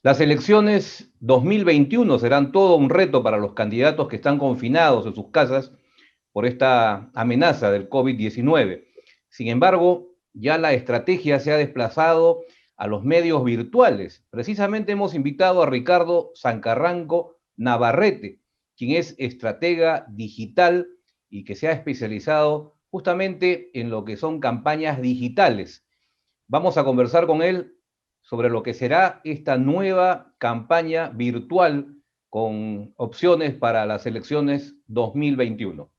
Las elecciones 2021 serán todo un reto para los candidatos que están confinados en sus casas por esta amenaza del COVID-19. Sin embargo, ya la estrategia se ha desplazado a los medios virtuales. Precisamente hemos invitado a Ricardo Sancarranco Navarrete, quien es estratega digital y que se ha especializado justamente en lo que son campañas digitales. Vamos a conversar con él sobre lo que será esta nueva campaña virtual con opciones para las elecciones 2021.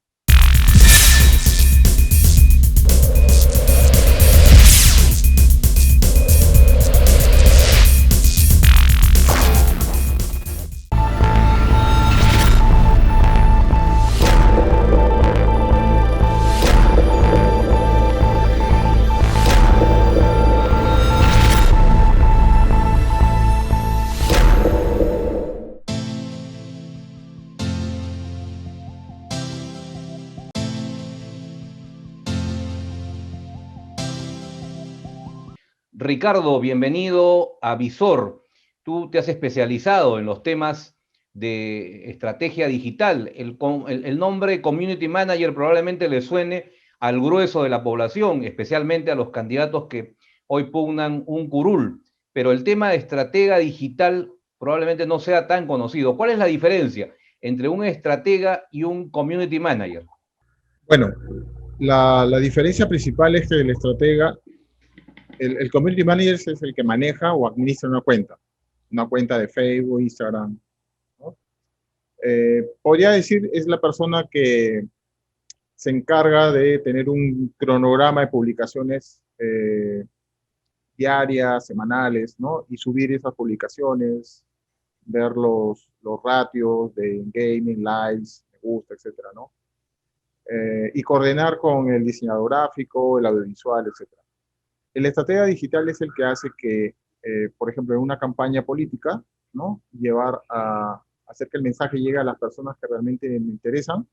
Ricardo, bienvenido a Visor. Tú te has especializado en los temas de estrategia digital. El nombre Community Manager probablemente le suene al grueso de la población, especialmente a los candidatos que hoy pugnan un curul. Pero el tema de estratega digital probablemente no sea tan conocido. ¿Cuál es la diferencia entre un estratega y un Community Manager? Bueno, la diferencia principal es que el estratega, el community manager es el que maneja o administra una cuenta de Facebook, Instagram, ¿no? Podría decir, es la persona que se encarga de tener un cronograma de publicaciones diarias, semanales, ¿no? Y subir esas publicaciones, ver los ratios de gaming, likes, me gusta, etcétera, ¿no? Y coordinar con el diseñador gráfico, el audiovisual, etcétera. El estratega digital es el que hace que, por ejemplo, en una campaña política, ¿no? Llevar a hacer que el mensaje llegue a las personas que realmente me interesan,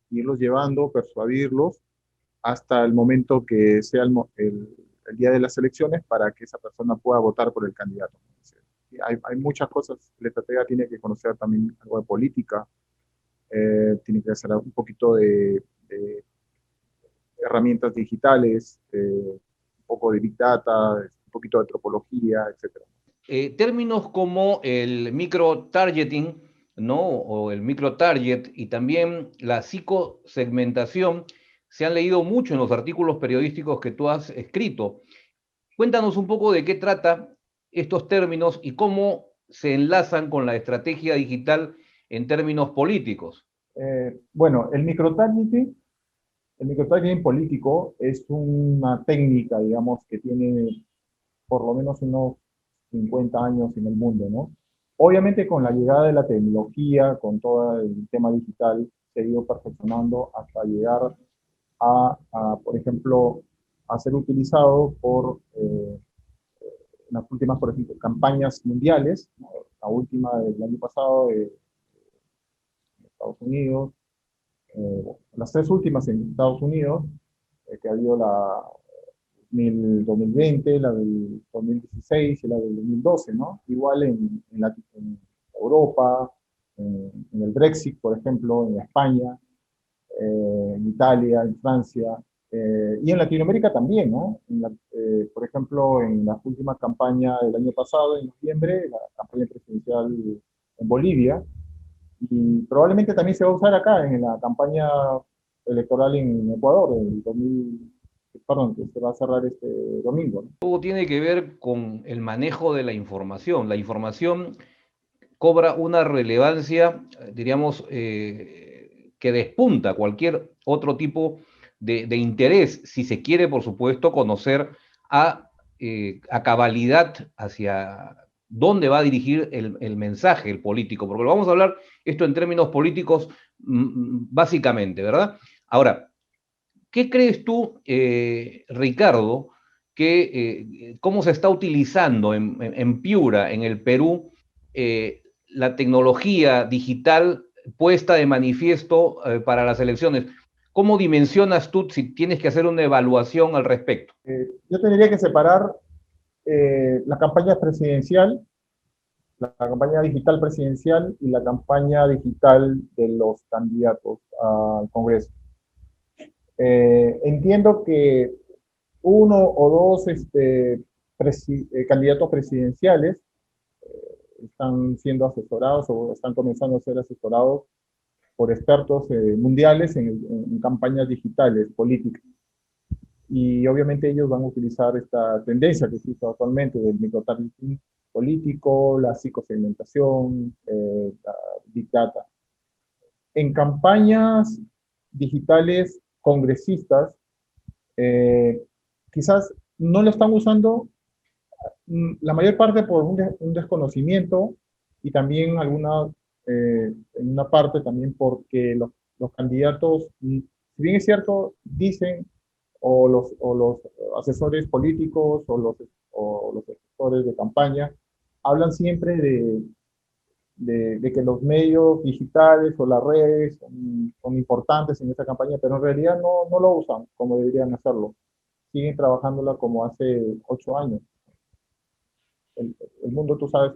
irlos llevando, persuadirlos hasta el momento que sea el día de las elecciones para que esa persona pueda votar por el candidato. Hay muchas cosas. El estratega tiene que conocer también algo de política, tiene que hacer un poquito de herramientas digitales, un poco de Big Data, un poquito de antropología, etcétera. Términos como el micro-targeting, ¿no? O el micro-target y también la psicosegmentación se han leído mucho en los artículos periodísticos que tú has escrito. Cuéntanos un poco de qué trata estos términos y cómo se enlazan con la estrategia digital en términos políticos. Bueno, el microtargeting político es una técnica, digamos, que tiene por lo menos unos 50 años en el mundo, ¿no? Obviamente con la llegada de la tecnología, con todo el tema digital, se ha ido perfeccionando hasta llegar por ejemplo, a ser utilizado por las últimas, por ejemplo, campañas mundiales, ¿no? La última del año pasado de Estados Unidos, las tres últimas en Estados Unidos, que ha habido la 2020, la del 2016 y la del 2012, ¿no? Igual en Europa, en el Brexit, por ejemplo, en España, en Italia, en Francia, y en Latinoamérica también, ¿no? Por ejemplo, en la última campaña del año pasado, en noviembre, la campaña presidencial en Bolivia, y probablemente también se va a usar acá en la campaña electoral en Ecuador, perdón, que se va a cerrar este domingo, ¿no? Todo tiene que ver con el manejo de la información. La información cobra una relevancia, diríamos, que despunta cualquier otro tipo de interés, si se quiere, por supuesto, conocer a cabalidad hacia dónde va a dirigir el mensaje, el político, porque lo vamos a hablar esto en términos políticos básicamente, ¿verdad? Ahora, ¿qué crees tú, Ricardo, cómo se está utilizando en Piura, en el Perú, la tecnología digital puesta de manifiesto para las elecciones? ¿Cómo dimensionas tú si tienes que hacer una evaluación al respecto? Yo tendría que separar la campaña presidencial, la campaña digital presidencial y la campaña digital de los candidatos al Congreso. Entiendo que uno o dos candidatos presidenciales están siendo asesorados o están comenzando a ser asesorados por expertos mundiales en campañas digitales políticas. Y obviamente ellos van a utilizar esta tendencia que existe actualmente del microtargeting político, la psicosegmentación, la big data. En campañas digitales congresistas, quizás no lo están usando la mayor parte por un desconocimiento y también en una parte también porque los candidatos, si bien es cierto, dicen, o los asesores políticos o los asesores de campaña, hablan siempre de que los medios digitales o las redes son importantes en esta campaña, pero en realidad no lo usan como deberían hacerlo. Siguen trabajándola como hace 8 años. El mundo, tú sabes,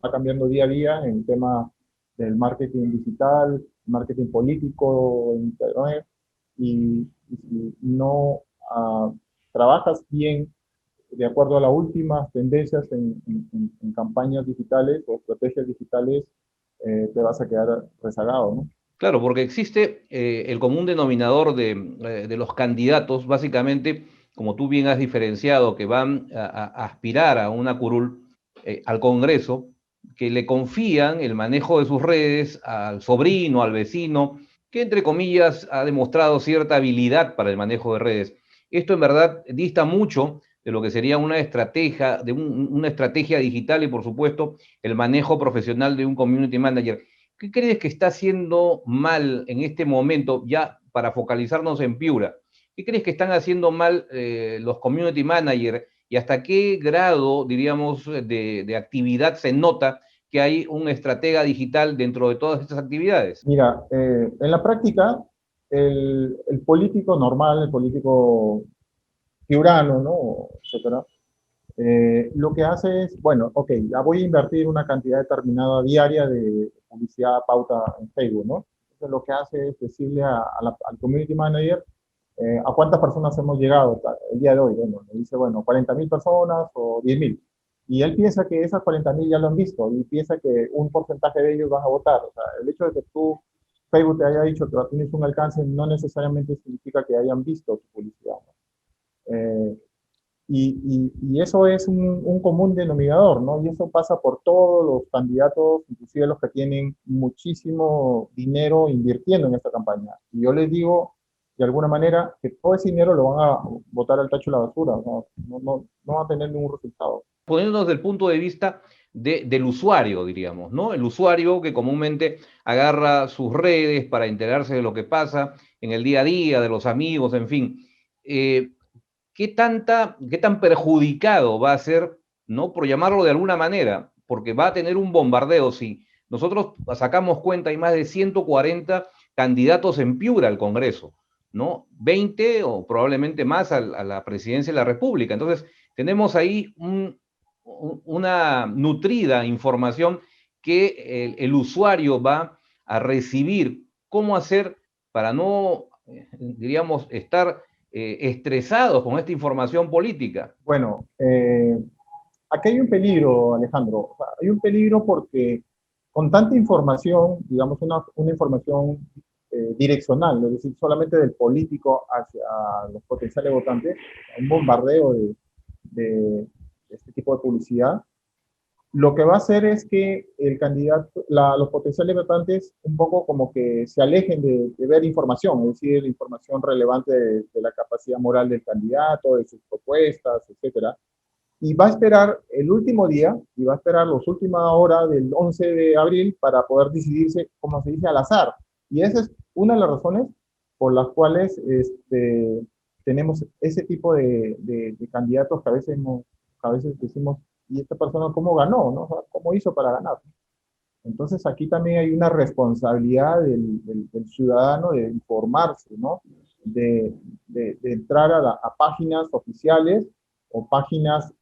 va cambiando día a día en el tema del marketing digital, marketing político, internet, y si no trabajas bien de acuerdo a las últimas tendencias en campañas digitales o estrategias digitales, te vas a quedar rezagado, ¿no? Claro, porque existe el común denominador de los candidatos, básicamente, como tú bien has diferenciado, que van a aspirar a una curul, al Congreso, que le confían el manejo de sus redes al sobrino, al vecino, que entre comillas ha demostrado cierta habilidad para el manejo de redes. Esto en verdad dista mucho de lo que sería una estrategia, una estrategia digital y por supuesto el manejo profesional de un community manager. ¿Qué crees que está haciendo mal en este momento, ya para focalizarnos en Piura? ¿Qué crees que están haciendo mal los community managers y hasta qué grado, diríamos, de actividad se nota que hay un estratega digital dentro de todas estas actividades? Mira, en la práctica, el político normal, el político piurano, ¿no? Etcétera, lo que hace es, bueno, ok, ya voy a invertir una cantidad determinada diaria de publicidad pauta en Facebook, ¿no? Entonces lo que hace es decirle al community manager a cuántas personas hemos llegado el día de hoy. Bueno, le dice, bueno, 40.000 personas o 10.000. Y él piensa que esas 40.000 ya lo han visto y piensa que un porcentaje de ellos van a votar. O sea, el hecho de que tú, Facebook te haya dicho que tienes un alcance no necesariamente significa que hayan visto tu publicidad, ¿no? Y eso es un común denominador, ¿no? Y eso pasa por todos los candidatos, inclusive los que tienen muchísimo dinero invirtiendo en esta campaña. Y yo les digo, de alguna manera, que todo ese dinero lo van a botar al tacho de la basura, no va a tener ningún resultado. Poniéndonos del punto de vista del usuario, diríamos, ¿no? El usuario que comúnmente agarra sus redes para enterarse de lo que pasa en el día a día, de los amigos, en fin. Eh, qué tan perjudicado va a ser, ¿no? Por llamarlo de alguna manera, porque va a tener un bombardeo. Si nosotros sacamos cuenta, hay más de 140 candidatos en Piura al Congreso, ¿no? 20 o probablemente más a la presidencia de la República. Entonces, tenemos ahí una nutrida información que el usuario va a recibir. ¿Cómo hacer para no, diríamos, estar estresados con esta información política? Bueno, aquí hay un peligro, Alejandro. O sea, hay un peligro porque con tanta información, digamos, una información direccional, es decir, solamente del político hacia los potenciales votantes, un bombardeo de este tipo de publicidad, lo que va a hacer es que el candidato, los potenciales votantes un poco como que se alejen de ver información, es decir, información relevante de la capacidad moral del candidato, de sus propuestas, etcétera, y va a esperar el último día y va a esperar las últimas horas del 11 de abril para poder decidirse, como se dice, al azar. Y esa es una de las razones por las cuales tenemos ese tipo de candidatos que a veces decimos, ¿y esta persona cómo ganó? ¿No? O sea, ¿cómo hizo para ganar? Entonces aquí también hay una responsabilidad del ciudadano de informarse, ¿no? De entrar a páginas oficiales o páginas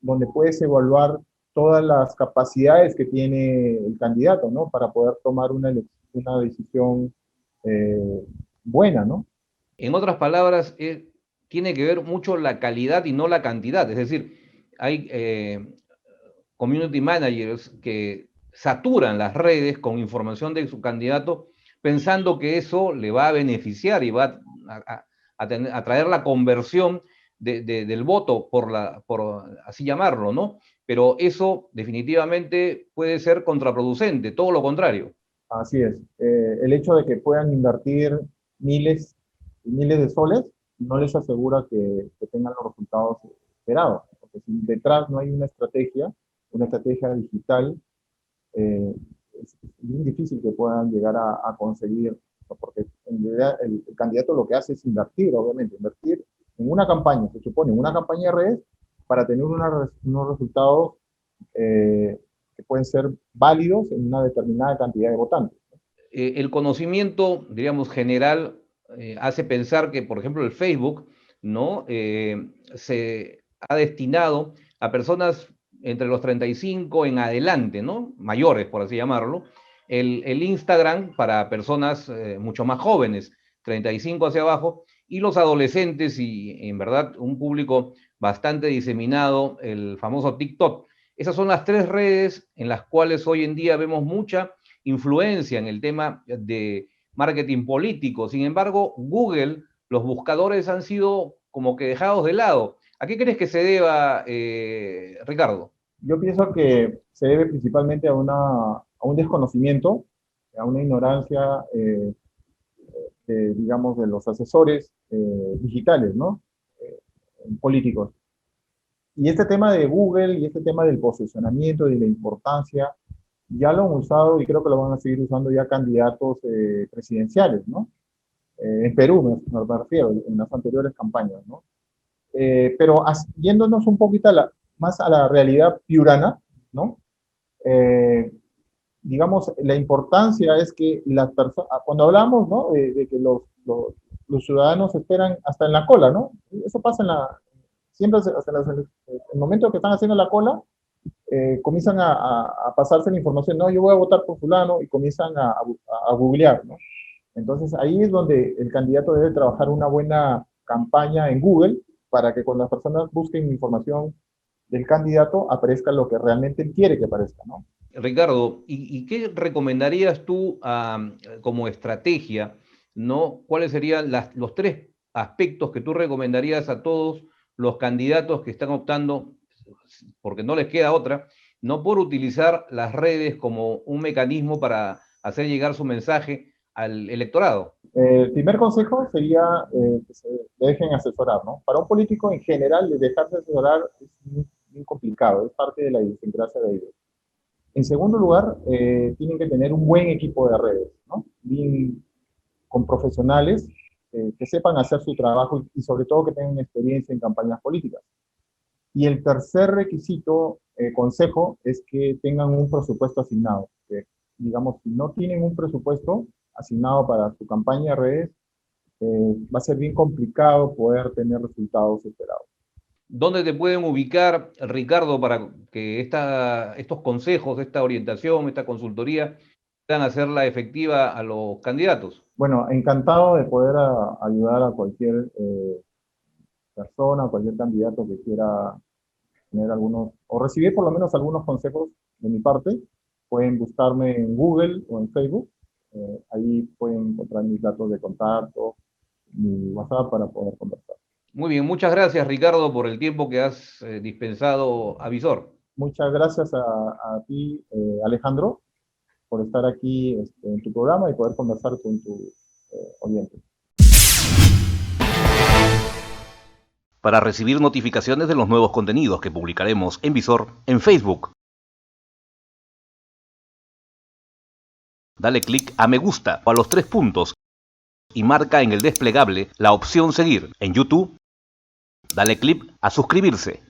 donde puedes evaluar todas las capacidades que tiene el candidato, ¿no? Para poder tomar una decisión eh, buena, ¿no? En otras palabras, tiene que ver mucho la calidad y no la cantidad. Es decir, hay community managers que saturan las redes con información de su candidato pensando que eso le va a beneficiar y va a traer la conversión del voto, por así llamarlo, ¿no? Pero eso definitivamente puede ser contraproducente, todo lo contrario. Así es. El hecho de que puedan invertir miles y miles de soles no les asegura que tengan los resultados esperados, porque si detrás no hay una estrategia digital, es bien difícil que puedan llegar a conseguir, porque en realidad el candidato lo que hace es invertir, obviamente, invertir en una campaña, se supone, en una campaña de redes para tener unos resultados eh, que pueden ser válidos en una determinada cantidad de votantes. El conocimiento, diríamos, general hace pensar que, por ejemplo, el Facebook, ¿no? Se ha destinado a personas entre los 35 en adelante, ¿no? Mayores, por así llamarlo. El Instagram para personas mucho más jóvenes, 35 hacia abajo, y los adolescentes y, en verdad, un público bastante diseminado, el famoso TikTok. Esas son las tres redes en las cuales hoy en día vemos mucha influencia en el tema de marketing político. Sin embargo, Google, los buscadores han sido como que dejados de lado. ¿A qué crees que se deba, Ricardo? Yo pienso que se debe principalmente a un desconocimiento, a una ignorancia, digamos, de los asesores digitales, ¿no? Eh, Políticos. Y este tema de Google y este tema del posicionamiento y de la importancia, ya lo han usado y creo que lo van a seguir usando ya candidatos presidenciales, ¿no? En Perú, me refiero, en las anteriores campañas, ¿no? Pero yéndonos un poquito más a la realidad piurana, ¿no? Eh, digamos, la importancia es que las personas, cuando hablamos, ¿no? De que los ciudadanos esperan hasta en la cola, ¿no? Eso pasa siempre hasta el momento que están haciendo la cola, comienzan a pasarse la información, no, yo voy a votar por fulano, y comienzan a googlear, ¿no? Entonces ahí es donde el candidato debe trabajar una buena campaña en Google para que cuando las personas busquen información del candidato aparezca lo que realmente él quiere que aparezca, ¿no? Ricardo, ¿y qué recomendarías tú como estrategia, ¿no? ¿Cuáles serían los tres aspectos que tú recomendarías a todos los candidatos que están optando, porque no les queda otra, no por utilizar las redes como un mecanismo para hacer llegar su mensaje al electorado? El primer consejo sería que se dejen asesorar, ¿no? Para un político en general, dejarse asesorar es muy complicado, es parte de la idiosincrasia de ellos. En segundo lugar, tienen que tener un buen equipo de redes, ¿no? Bien, con profesionales que sepan hacer su trabajo y sobre todo que tengan experiencia en campañas políticas. Y el tercer requisito, consejo, es que tengan un presupuesto asignado. Que, digamos, si no tienen un presupuesto asignado para su campaña de redes, va a ser bien complicado poder tener resultados esperados. ¿Dónde te pueden ubicar, Ricardo, para que estos consejos, esta orientación, esta consultoría puedan hacerla efectiva a los candidatos? Bueno, encantado de poder ayudar a cualquier persona, a cualquier candidato que quiera tener algunos, o recibir por lo menos algunos consejos de mi parte. Pueden buscarme en Google o en Facebook. Ahí pueden encontrar mis datos de contacto, mi WhatsApp para poder conversar. Muy bien, muchas gracias, Ricardo, por el tiempo que has dispensado a Visor. Muchas gracias a ti, Alejandro, por estar aquí en tu programa y poder conversar con tu oyente. Para recibir notificaciones de los nuevos contenidos que publicaremos en Visor en Facebook, dale clic a me gusta o a los 3 puntos y marca en el desplegable la opción seguir. En YouTube, dale clic a suscribirse.